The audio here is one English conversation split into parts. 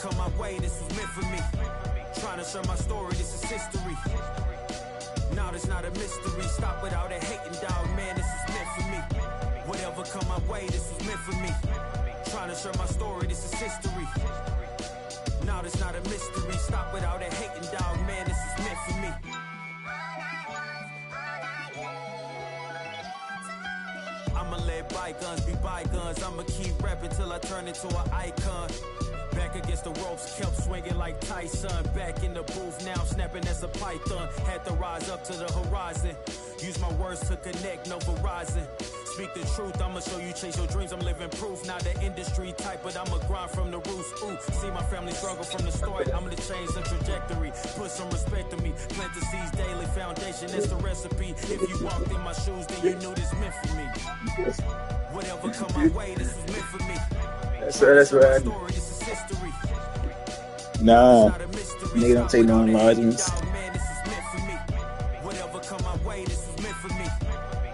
come my way, this was meant for me. Trying to share my story, this is history. Now there's not a mystery. Stop without a hating, dog, man, this is meant for me. Whatever come my way, this was meant for me. Trying to share my story, this is history. Now there's not a mystery. Stop without a hating, dog, man, this is meant for me. I'ma let bygones be bygones. I'ma keep rapping till I turn into an icon. Back against the ropes, kept swinging like Tyson. Back in the booth now, snapping as a python. Had to rise up to the horizon. Use my words to connect, no Verizon. Speak the truth, I'ma show you chase your dreams. I'm living proof, not the industry type, but I'ma grind from the roots. Ooh, see my family struggle from the start. I'm gonna change the trajectory, put some respect to me. Plant the seeds daily, foundation, that's the recipe. If you walked in my shoes, then you knew this meant for me. Whatever come my way, this was meant for me. That's right. Nah, nigga don't take no enlargements. Whatever come my way, this was meant for me.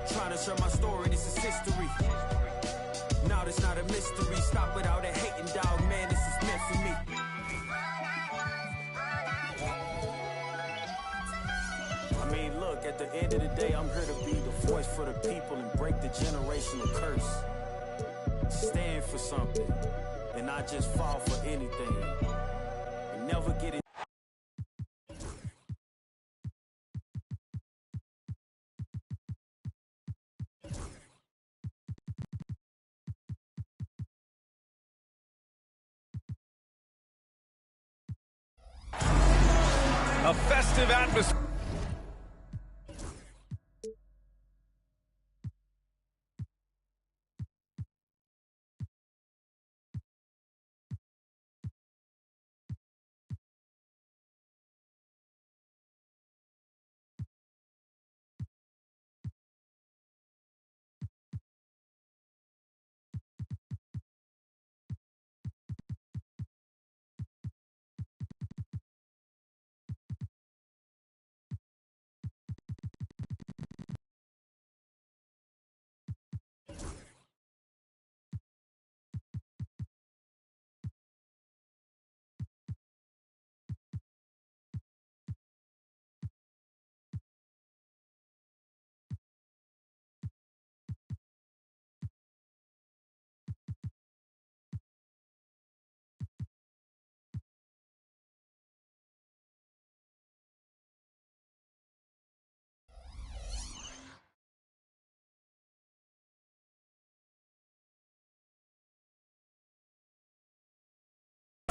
Trying to share my story, this is history. Now there's not a mystery. Stop without a hating, dog, man, this is meant for me. I mean, look, at the end of the day, I'm here to be the voice for the people and break the generational curse. Stand for something and not just fall for anything. And never get it. A festive atmosphere.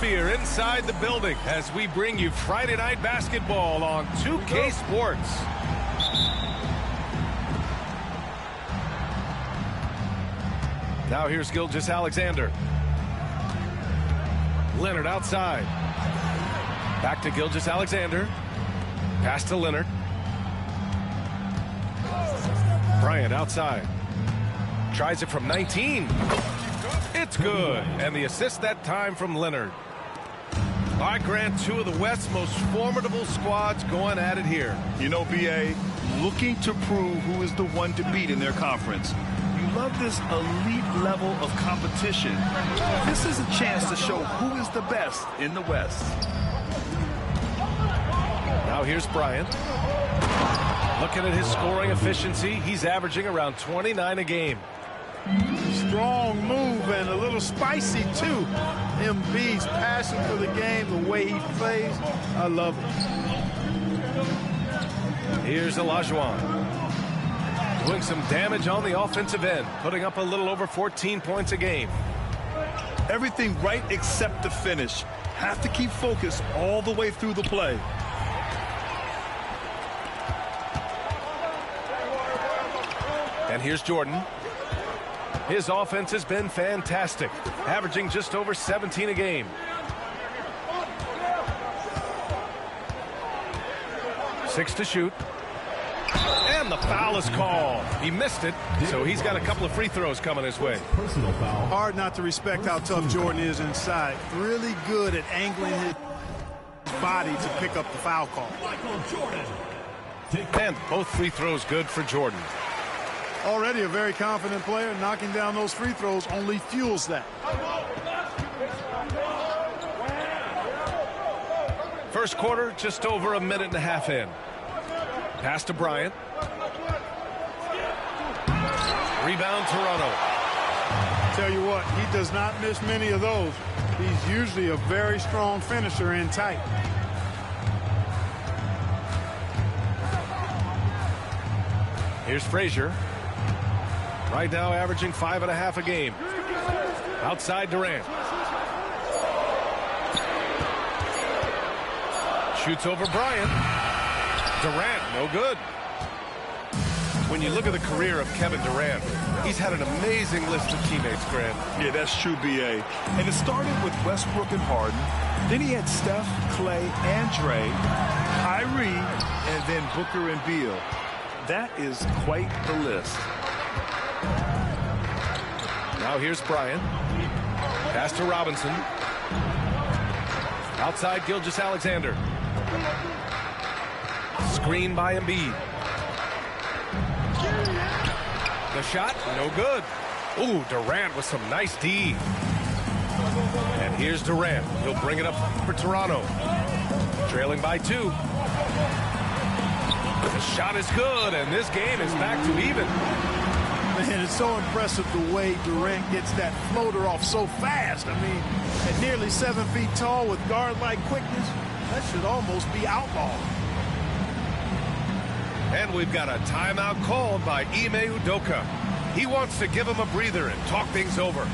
Inside the building as we bring you Friday Night Basketball on 2K Sports. Now here's Gilgeous-Alexander. Leonard outside. Back to Gilgeous-Alexander. Pass to Leonard. Bryant outside. Tries it from 19. It's good. And the assist that time from Leonard. I grant two of the West's most formidable squads going at it here. You know, B.A., looking to prove who is the one to beat in their conference. You love this elite level of competition. This is a chance to show who is the best in the West. Now here's Bryant. Looking at his scoring efficiency, he's averaging around 29 a game. Strong move and a little spicy, too. Embiid's passion for the game, the way he plays, I love it. Here's Olajuwon. Doing some damage on the offensive end, putting up a little over 14 points a game. Everything right except the finish. Have to keep focused all the way through the play. And here's Jordan. His offense has been fantastic, averaging just over 17 a game. Six to shoot. And the foul is called. He missed it, so he's got a couple of free throws coming his way. Personal foul. Hard not to respect how tough Jordan is inside. Really good at angling his body to pick up the foul call. And both free throws good for Jordan. Already a very confident player. Knocking down those free throws only fuels that. First quarter, just over a minute and a half in. Pass to Bryant. Rebound, Toronto. Tell you what, he does not miss many of those. He's usually a very strong finisher in tight. Here's Frazier. Right now averaging 5.5 a game. Outside Durant. Shoots over Bryant. Durant, no good. When you look at the career of Kevin Durant, he's had an amazing list of teammates, Grant. Yeah, that's true, B.A. And it started with Westbrook and Harden. Then he had Steph, Clay, and Dre, Kyrie, and then Booker and Beal. That is quite the list. Now here's Bryant. Pass to Robinson. Outside Gilgeous-Alexander. Screen by Embiid. The shot, no good. Ooh, Durant with some nice D. And here's Durant. He'll bring it up for Toronto. Trailing by 2. The shot is good, and this game is back to even. Man, it's so impressive the way Durant gets that floater off so fast. I mean, at nearly 7 feet tall with guard-like quickness, that should almost be outlawed. And we've got a timeout called by Ime Udoka. He wants to give him a breather and talk things over.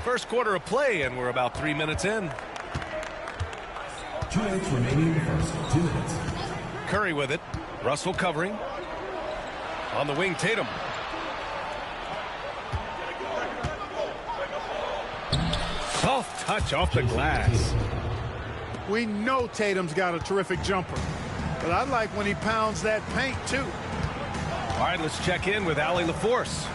First quarter of play, and we're about 3 minutes in. 2 minutes remaining in the first. 2 minutes. Curry with it. Russell covering. On the wing, Tatum. Soft touch off the glass. We know Tatum's got a terrific jumper, but I like when he pounds that paint, too. All right, let's check in with Allie LaForce.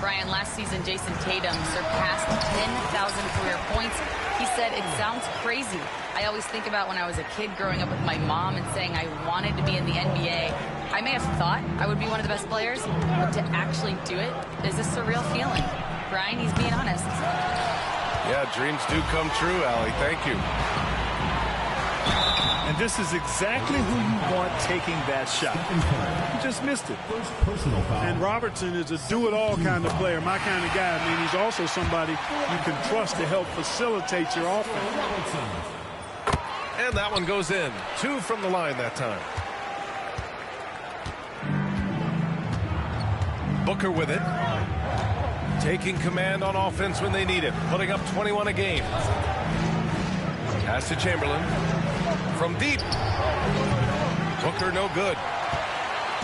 Brian, last season, Jason Tatum surpassed 10,000 career points. He said, "It sounds crazy. I always think about when I was a kid growing up with my mom and saying I wanted to be in the NBA. I may have thought I would be one of the best players, but to actually do it is a surreal feeling." Brian, he's being honest. Yeah, dreams do come true, Allie. Thank you. And this is exactly who you want taking that shot. He just missed it. Personal foul. And Robertson is a do-it-all kind of player, my kind of guy. I mean, he's also somebody you can trust to help facilitate your offense. And that one goes in. 2 from the line that time. Booker with it. Taking command on offense when they need it. Putting up 21 a game. Pass to Chamberlain. From deep. Booker no good.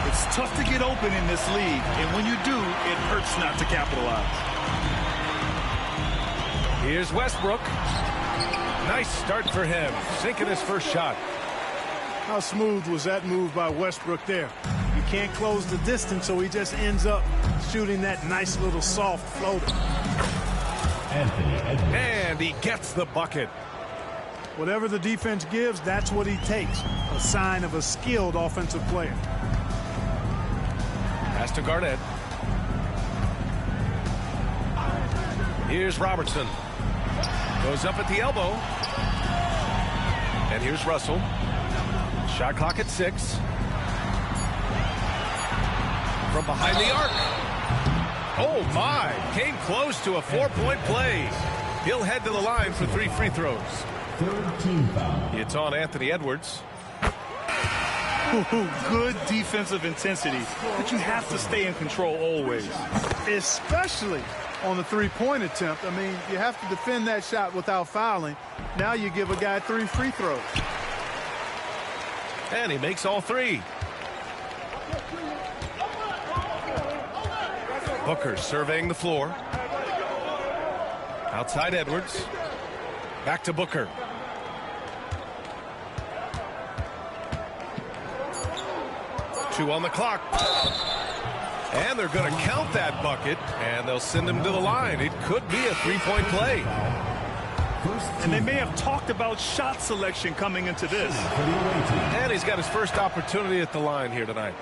It's tough to get open in this league, and when you do, it hurts not to capitalize. Here's Westbrook. Nice start for him. Sinking his first shot. How smooth was that move by Westbrook there? You can't close the distance, so he just ends up shooting that nice little soft floater. Anthony Edwards. And he gets the bucket. Whatever the defense gives, that's what he takes. A sign of a skilled offensive player. Pass to Garnett. Here's Robertson. Goes up at the elbow. And here's Russell. Shot clock at 6. From behind the arc. Oh, my. Came close to a 4-point play. He'll head to the line for 3 free throws. Third team foul. It's on Anthony Edwards. Good defensive intensity, but you have to stay in control always. Especially on the three-point attempt. I mean, you have to defend that shot without fouling. Now you give a guy 3 free throws. And he makes all 3. Booker surveying the floor. Outside Edwards. Back to Booker. Two on the clock. And they're going to count that bucket, and they'll send him to the line. It could be a three-point play. And they may have talked about shot selection coming into this. And he's got his first opportunity at the line here tonight.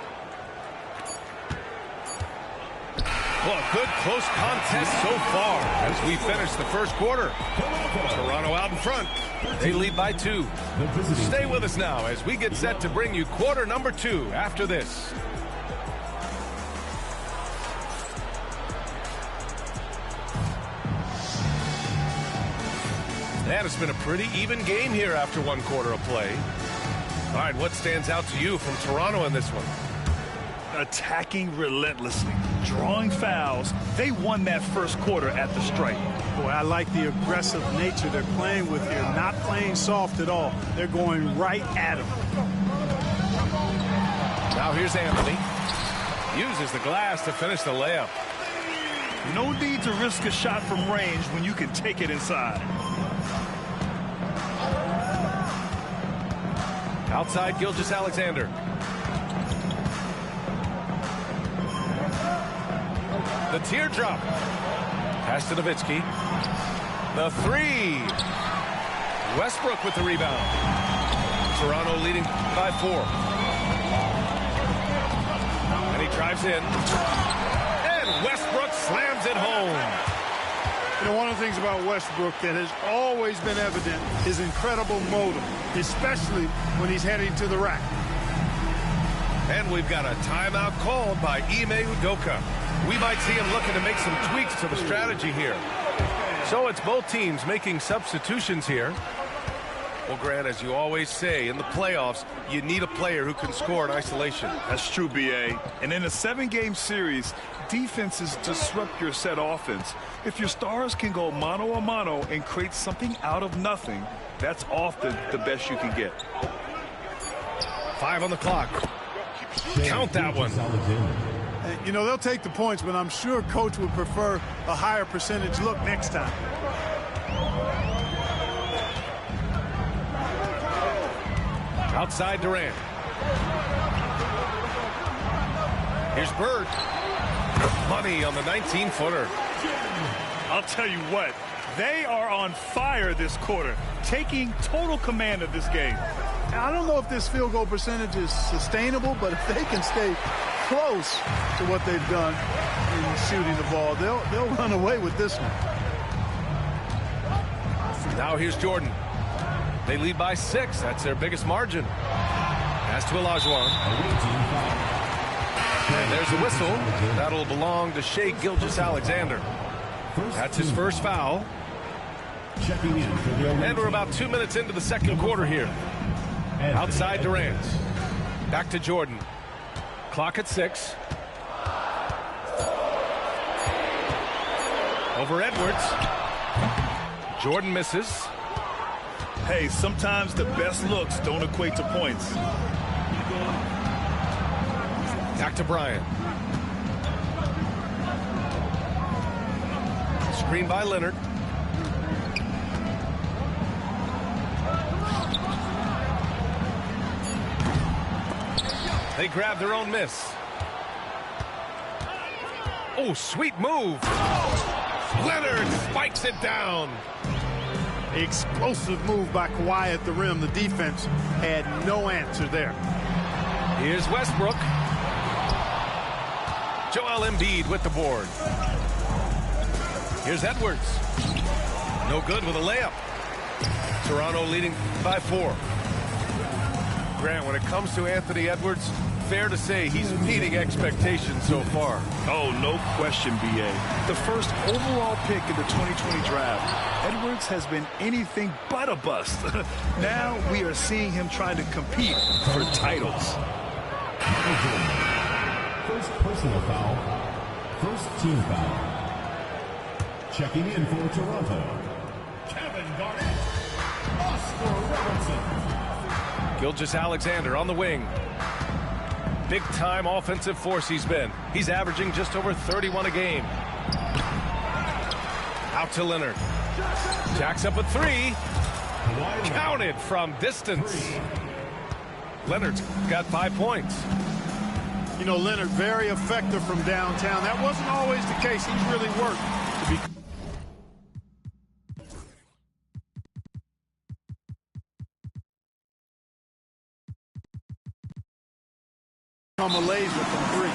Well, a good close contest so far as we finish the first quarter. Toronto out in front. They lead by 2. Stay with us now as we get set to bring you quarter number 2 after this. And it's been a pretty even game here after one quarter of play. All right, what stands out to you from Toronto in this one? Attacking relentlessly, drawing fouls. They won that first quarter at the stripe. Boy, I like the aggressive nature they're playing with here. Not playing soft at all. They're going right at him. Now here's Anthony. Uses the glass to finish the layup. No need to risk a shot from range when you can take it inside. Outside, Gilgeous-Alexander. The teardrop. Pass to Nowitzki. The 3. Westbrook with the rebound. Toronto leading by 4. And he drives in. And Westbrook slams it home. You know, one of the things about Westbrook that has always been evident is incredible motor, especially when he's heading to the rack. And we've got a timeout called by Ime Udoka. We might see him looking to make some tweaks to the strategy here. So it's both teams making substitutions here. Well, Grant, as you always say, in the playoffs, you need a player who can score in isolation. That's true, B.A. And in a 7-game series, defenses disrupt your set offense. If your stars can go mano-a-mano and create something out of nothing, that's often the best you can get. 5 on the clock. Count that one. You know, they'll take the points, but I'm sure Coach would prefer a higher percentage look next time. Outside Durant. Here's Bird. Money on the 19-footer. I'll tell you what, they are on fire this quarter, taking total command of this game. I don't know if this field goal percentage is sustainable, but if they can stay close to what they've done in shooting the ball, they'll run away with this one. Now here's Jordan. They lead by 6. That's their biggest margin. Pass to Olajuwon. And there's a whistle. That'll belong to Shai Gilgeous-Alexander. That's his first foul. And we're about 2 minutes into the second quarter here. Outside Durant. Back to Jordan. Clock at 6. Over Edwards. Jordan misses. Hey, sometimes the best looks don't equate to points. Back to Bryant. Screen by Leonard. They grab their own miss. Oh, sweet move. Leonard spikes it down. Explosive move by Kawhi at the rim. The defense had no answer there. Here's Westbrook. Joel Embiid with the board. Here's Edwards. No good with a layup. Toronto leading by 4. Grant, when it comes to Anthony Edwards, fair to say he's meeting expectations so far. Oh, no question, B.A. The first overall pick in the 2020 draft, Edwards has been anything but a bust. Now we are seeing him trying to compete for titles. First personal foul. First team foul. Checking in for Toronto, Kevin Garnett, Oscar Robertson. Gilgeous-Alexander on the wing. Big-time offensive force he's been. He's averaging just over 31 a game. Out to Leonard. Jacks up a three. Counted from distance. Leonard's got 5 points. You know, Leonard, very effective from downtown. That wasn't always the case. He's really worked to be. A laser from three.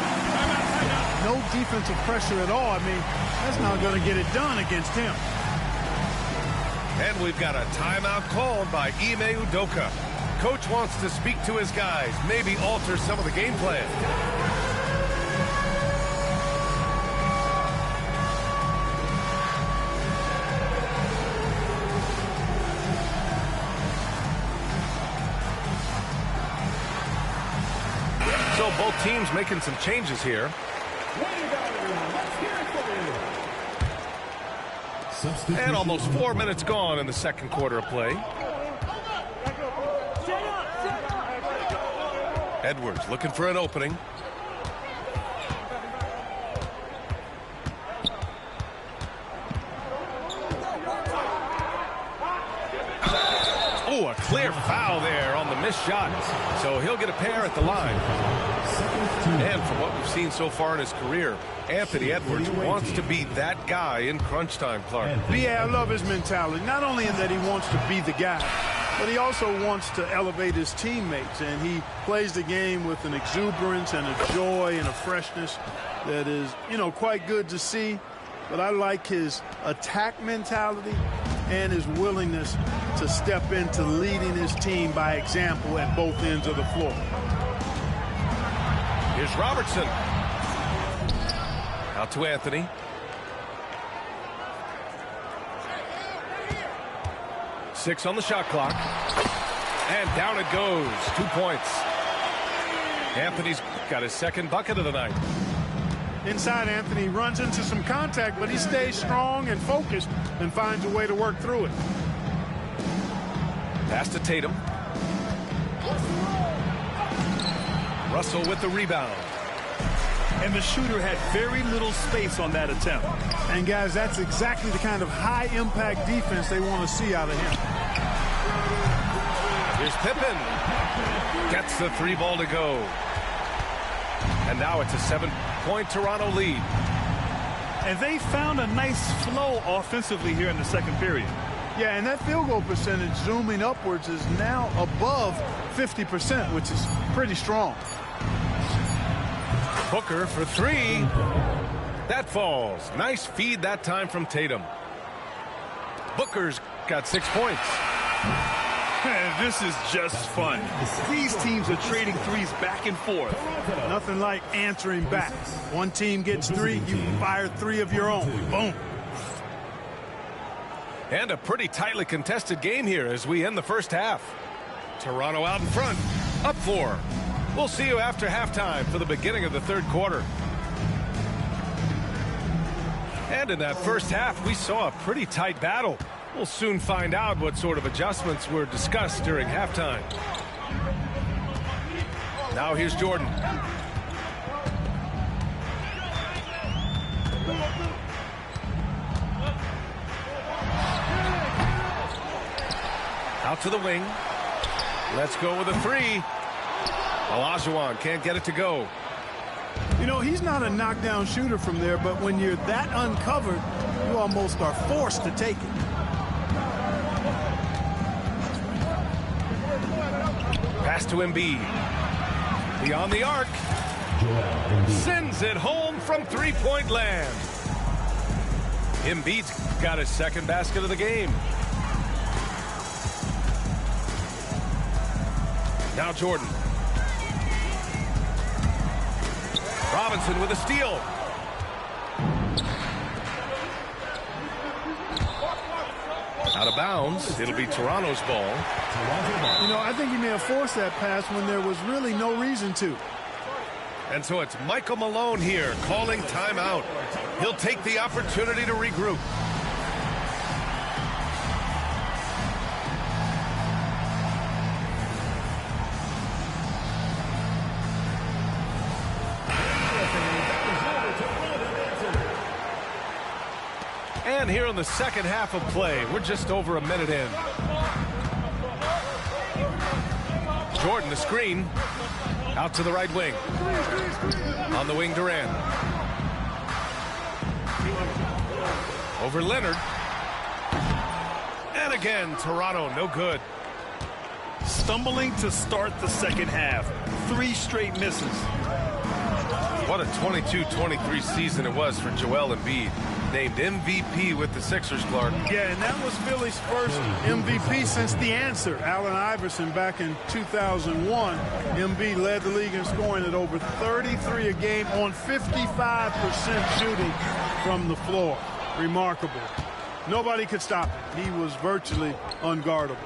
No defensive pressure at all. I mean, that's not going to get it done against him. And we've got a timeout called by Ime Udoka. Coach wants to speak to his guys, maybe alter some of the game plan. So both teams making some changes here. And almost 4 minutes gone in the second quarter of play. Edwards looking for an opening. Oh, a clear foul there on the missed shot. So he'll get a pair at the line. And from what we've seen so far in his career, Anthony Edwards wants to be that guy in crunch time, Clark. Yeah, I love his mentality. Not only in that he wants to be the guy, but he also wants to elevate his teammates. And he plays the game with an exuberance and a joy and a freshness that is, you know, quite good to see. But I like his attack mentality and his willingness to step into leading his team by example at both ends of the floor. Here's Robertson. Out to Anthony. Six on the shot clock. And down it goes. 2 points. Anthony's got his second bucket of the night. Inside, Anthony runs into some contact, but he stays strong and focused and finds a way to work through it. Pass to Tatum. Russell with the rebound. And the shooter had very little space on that attempt. And, guys, that's exactly the kind of high-impact defense they want to see out of him. Here's Pippen. Gets the three ball to go. And now it's a 7-point Toronto lead. And they found a nice flow offensively here in the second period. Yeah, and that field goal percentage zooming upwards is now above 50%, which is pretty strong. Booker for three. That falls. Nice feed that time from Tatum. Booker's got 6 points. This is just fun. These teams are trading threes back and forth. Nothing like answering back. One team gets three, you fire three of your own. Boom. And a pretty tightly contested game here as we end the first half. Toronto out in front, up 4. We'll see you after halftime for the beginning of the third quarter. And in that first half, we saw a pretty tight battle. We'll soon find out what sort of adjustments were discussed during halftime. Now here's Jordan. Out to the wing. Let's go with a three. Olajuwon can't get it to go. You know, he's not a knockdown shooter from there, but when you're that uncovered, you almost are forced to take it. Pass to Embiid. Beyond the arc. Sends it home from three-point land. Embiid's got his second basket of the game. Now Jordan. Robinson with a steal. Out of bounds. It'll be Toronto's ball. You know, I think he may have forced that pass when there was really no reason to. And so it's Michael Malone here calling timeout. He'll take the opportunity to regroup. And here in the second half of play, we're just over a minute in. Jordan, the screen. Out to the right wing. On the wing, Durant. Over Leonard. And again, Toronto, no good. Stumbling to start the second half. 3 straight misses. What a 22-23 season it was for Joel Embiid. Named MVP with the Sixers, Clark. Yeah, and that was Philly's first MVP since the answer. Allen Iverson back in 2001. Embiid led the league in scoring at over 33 a game on 55% shooting from the floor. Remarkable. Nobody could stop him. He was virtually unguardable.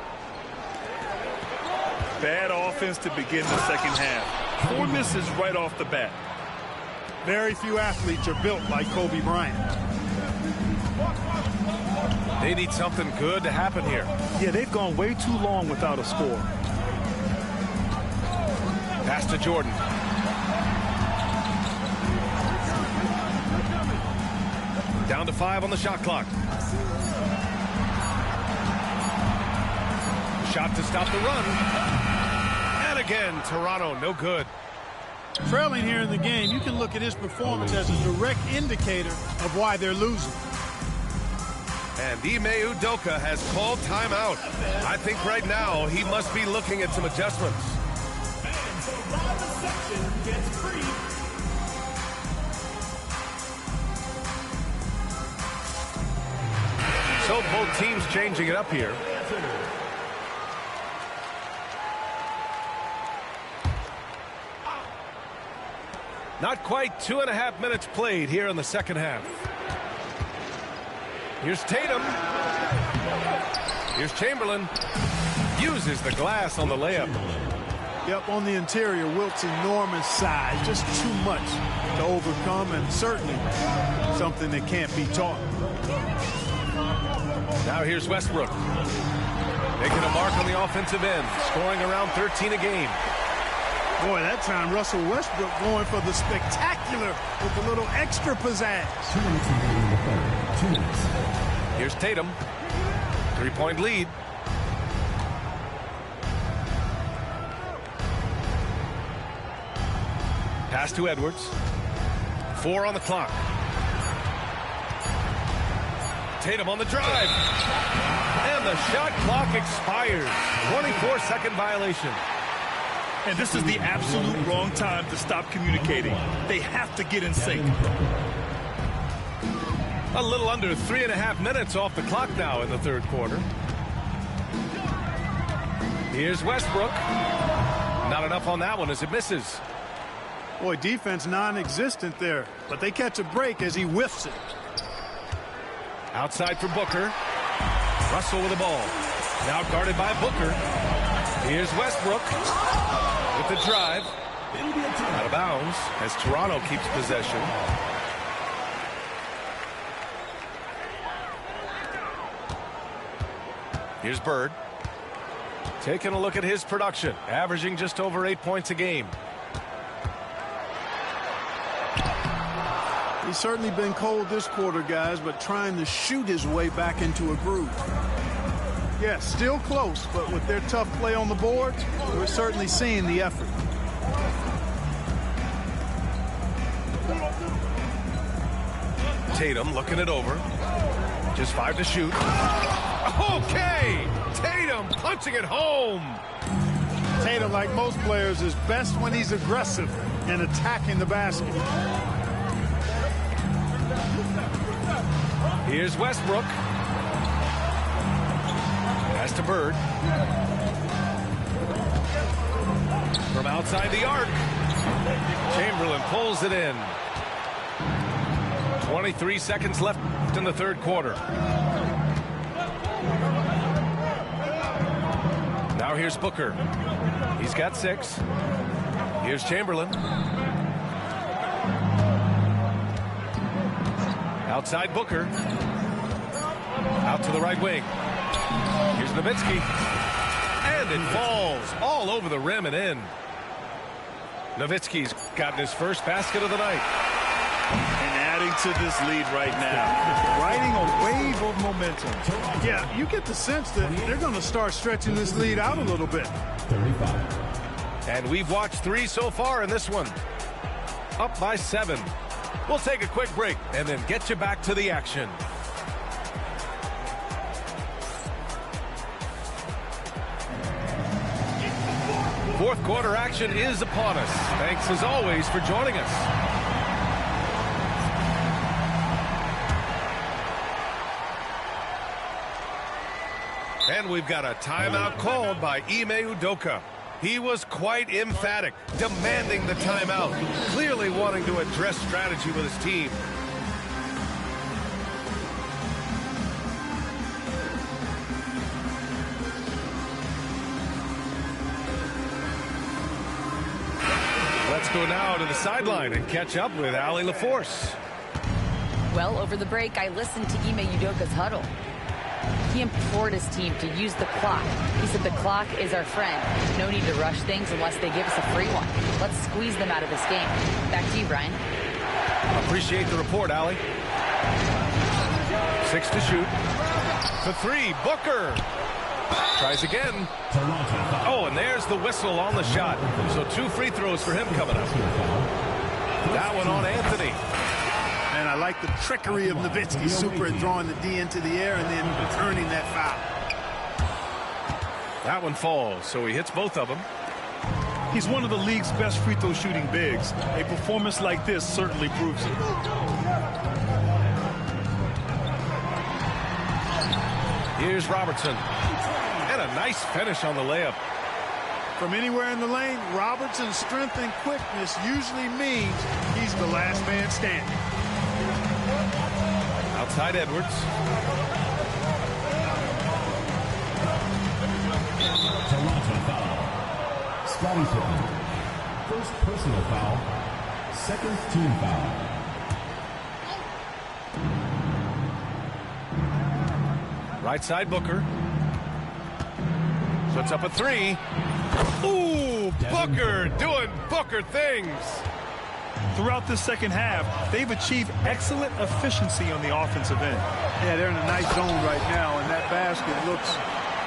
Bad offense to begin the second half. 4 misses right off the bat. Very few athletes are built like Kobe Bryant. They need something good to happen here. Yeah, they've gone way too long without a score. Pass to Jordan. Down to 5 on the shot clock. Shot to stop the run. And again, Toronto, no good. Trailing here in the game, you can look at his performance as a direct indicator of why they're losing. And Ime Udoka has called timeout. I think right now he must be looking at some adjustments. So both teams changing it up here. Not quite 2.5 minutes played here in the second half. Here's Tatum. Here's Chamberlain. Uses the glass on the layup. Yep, on the interior, Wilt's enormous size. Just too much to overcome, and certainly something that can't be taught. Now here's Westbrook. Making a mark on the offensive end. Scoring around 13 a game. Boy, that time Russell Westbrook going for the spectacular with a little extra pizzazz. 2 minutes. Here's Tatum. 3-point lead. Pass to Edwards. 4 on the clock. Tatum on the drive. And the shot clock expires. 24-second violation. And this is the absolute wrong time to stop communicating. They have to get in sync. A little under 3.5 minutes off the clock now in the third quarter. Here's Westbrook. Not enough on that one as it misses. Boy, defense non-existent there, but they catch a break as he whiffs it. Outside for Booker. Russell with the ball. Now guarded by Booker. Here's Westbrook with the drive. Out of bounds as Toronto keeps possession. Here's Bird. Taking a look at his production. Averaging just over 8 points a game. He's certainly been cold this quarter, guys, but trying to shoot his way back into a groove. Yeah, still close, but with their tough play on the boards, we're certainly seeing the effort. Tatum looking it over. Just 5 to shoot. Okay! Tatum punching it home. Tatum, like most players, is best when he's aggressive and attacking the basket. Here's Westbrook. Pass to Bird. From outside the arc. Chamberlain pulls it in. 23 seconds left in the third quarter. Now here's Booker. He's got 6. Here's Chamberlain. Outside Booker. Out to the right wing. Here's Nowitzki. And it falls all over the rim and in. Nowitzki's gotten his first basket of the night. And adding to this lead right now. Riding a momentum. Yeah, you get the sense that they're going to start stretching this lead out a little bit. 35. And we've watched 3 so far in this one. Up by 7. We'll take a quick break and then get you back to the action. Fourth quarter action is upon us. Thanks as always for joining us. And we've got a timeout called by Ime Udoka. He was quite emphatic, demanding the timeout, clearly wanting to address strategy with his team. Let's go now to the sideline and catch up with Allie LaForce. Well, over the break, I listened to Ime Udoka's huddle. He implored his team to use the clock. He said the clock is our friend. No need to rush things unless they give us a free one. Let's squeeze them out of this game. Back to you, Brian. Appreciate the report, Allie. 6 to shoot. For 3, Booker. Tries again. Oh, and there's the whistle on the shot. So 2 free throws for him coming up. That one on Anthony. And I like the trickery of Nowitzki. Super at drawing the D into the air and then returning that foul. That one falls, so he hits both of them. He's one of the league's best free throw shooting bigs. A performance like this certainly proves it. Here's Robertson. And a nice finish on the layup. From anywhere in the lane, Robertson's strength and quickness usually means he's the last man standing. Outside Edwards. Toronto foul. Scottie Pippen. First personal foul. Second team foul. Right side Booker. Puts up a 3. Ooh, Booker doing Booker things. Throughout this second half, they've achieved excellent efficiency on the offensive end. Yeah, they're in a nice zone right now, and that basket looks,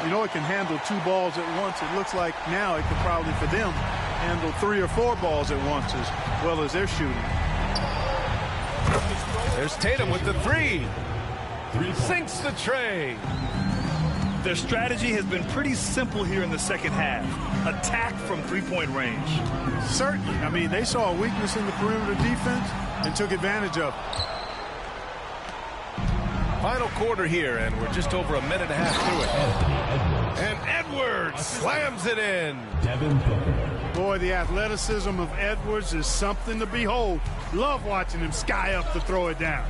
you know, it can handle 2 balls at once. It looks like now it could probably, for them, handle 3 or 4 balls at once as well as they're shooting. There's Tatum with the 3. Sinks the tray. Their strategy has been pretty simple here in the second half. Attack from three-point range. Certainly. I mean, they saw a weakness in the perimeter defense and took advantage of it. Final quarter here, and we're just over a minute and a half through it. And Edwards slams it in. Devin Booker. Boy, the athleticism of Edwards is something to behold. Love watching him sky up to throw it down.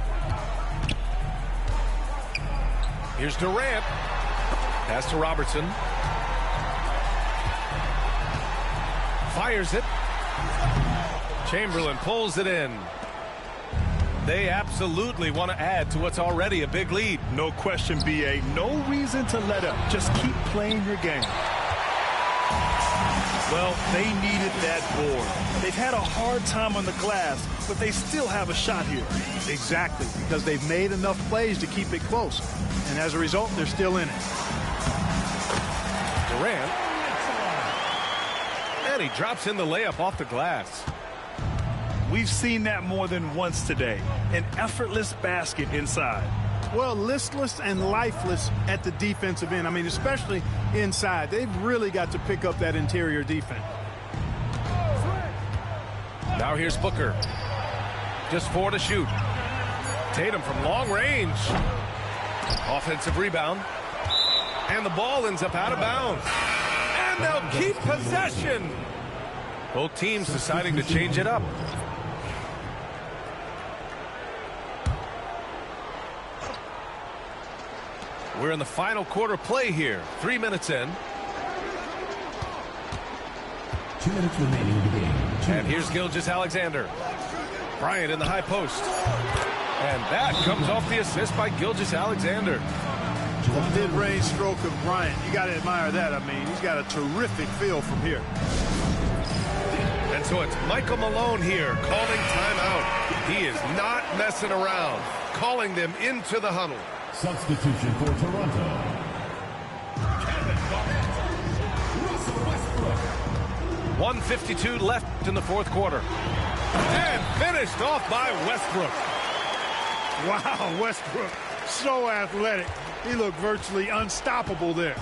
Here's Durant. Pass to Robertson. Fires it. Chamberlain pulls it in. They absolutely want to add to what's already a big lead. No question, B.A. No reason to let up. Just keep playing your game. Well, they needed that board. They've had a hard time on the glass, but they still have a shot here. Exactly, because they've made enough plays to keep it close. And as a result, they're still in it. Durant. And he drops in the layup off the glass. We've seen that more than once today. An effortless basket inside. Well, listless and lifeless at the defensive end. I mean, especially inside. They've really got to pick up that interior defense. Now here's Booker. Just 4 to shoot. Tatum from long range. Offensive rebound. And the ball ends up out of bounds. And they'll keep possession. Both teams deciding to change it up. We're in the final quarter play here. 3 minutes in. 2 minutes remaining in the game. And here's Gilgeous-Alexander. Bryant in the high post. And that comes off the assist by Gilgeous-Alexander. The mid-range stroke of Bryant. You got to admire that. I mean, he's got a terrific feel from here. And so it's Michael Malone here calling timeout. He is not messing around, calling them into the huddle. Substitution for Toronto. Kevin Garnett. Russell Westbrook. 1:52 left in the fourth quarter. And finished off by Westbrook. Wow, Westbrook, so athletic. He looked virtually unstoppable there.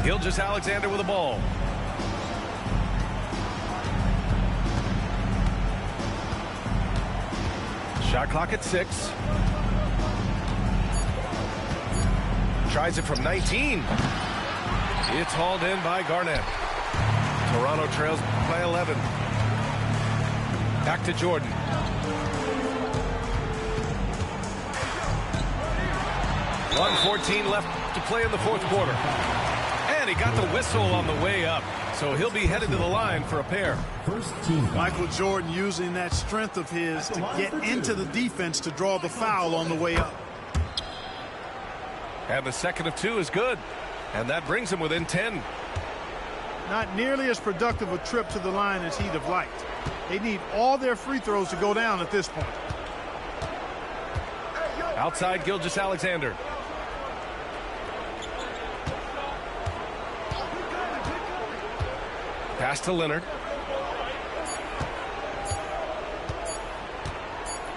Gilgeous-Alexander with the ball. Shot clock at 6. Tries it from 19. It's hauled in by Garnett. Toronto trails by 11. Back to Jordan. .114 left to play in the fourth quarter. And he got the whistle on the way up. So he'll be headed to the line for a pair. First team. Michael Jordan using that strength of his to get into the defense to draw the foul on the way up. And the second of 2 is good. And that brings him within 10. Not nearly as productive a trip to the line as he'd have liked. They need all their free throws to go down at this point. Outside Gilgeous-Alexander. Pass to Leonard.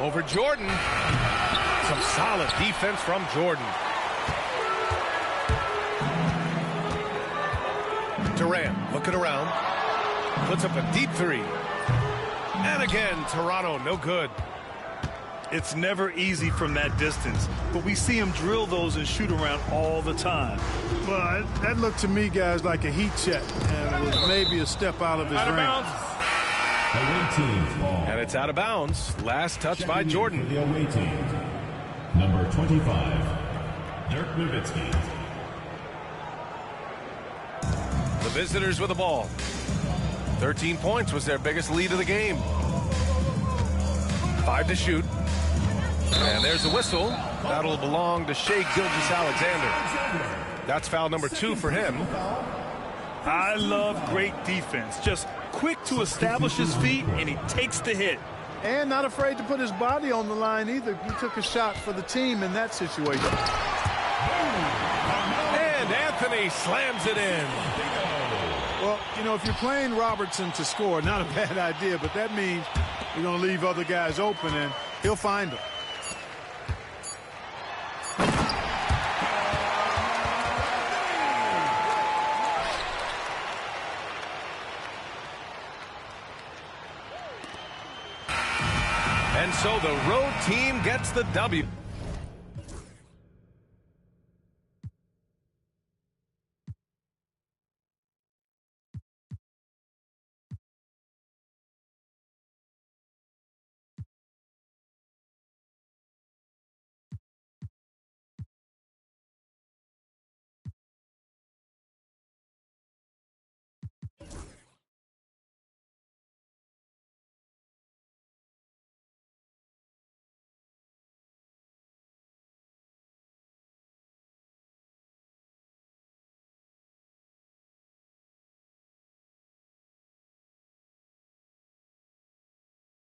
Over Jordan. Some solid defense from Jordan. Durant looking around. Puts up a deep 3. And again, Toronto, no good. It's never easy from that distance, but we see him drill those and shoot around all the time. Well, that looked to me, guys, like a heat check, and it was maybe a step out of his range. Away team ball. And it's out of bounds. Last touch by Jordan. For the away team. Number 25, Dirk Nowitzki. The visitors with the ball. 13 points was their biggest lead of the game. 5 to shoot. And there's a whistle. That'll belong to Shai Gilgeous-Alexander. That's foul number 2 for him. I love great defense. Just quick to establish his feet, and he takes the hit. And not afraid to put his body on the line either. He took a shot for the team in that situation. And Anthony slams it in. Well, you know, if you're playing Robertson to score, not a bad idea, but that means you're going to leave other guys open, and he'll find them. And so the road team gets the W.